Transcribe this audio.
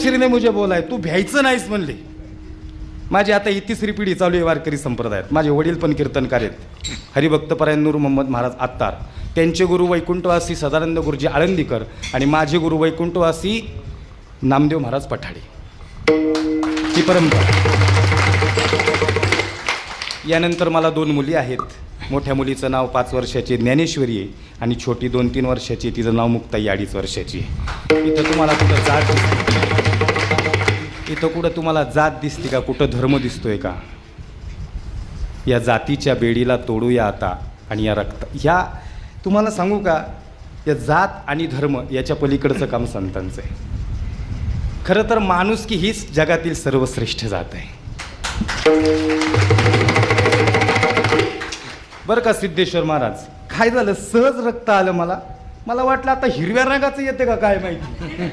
श्री ने मुझे बोलाय तू भ्यायचं नाहीस म्हणले. माझी आता ही 3री पिढी चालू आहे वारकरी संप्रदायात. माझे वडील पण कीर्तनकार आहेत, हरिभक्तपरायण नूर मोहम्मद महाराज आत्तार. त्यांचे गुरु वैकुंठवासी सदानंद गुरुजी आळंदीकर आणि माझे गुरु वैकुंठवासी नामदेव महाराज पठाडे. ही परंपरा. यानंतर मला 2 मुली आहेत. मोठ्या मुलीचं नाव 5 वर्षाची ज्ञानेश्वरी आहे आणि छोटी 2-3 वर्षाची, तिचं नाव मुक्ताई 2.5 वर्षाची. इथं तुम्हाला कुठं जात दिसते, इथं कुठं तुम्हाला जात दिसते का, कुठं धर्म दिसतोय का? या जातीच्या बेडीला तोडूया आता. आणि या ह्या तुम्हाला सांगू का, या जात आणि धर्म याच्या पलीकडचं काम संतांचं आहे. खरं तर माणुसकी हीच जगातील सर्वश्रेष्ठ जात आहे. बरं का सिद्धेश्वर महाराज, काय झालं सहज रक्त आलं मला. मला वाटलं आता हिरव्या रंगाचं येते का काय माहिती.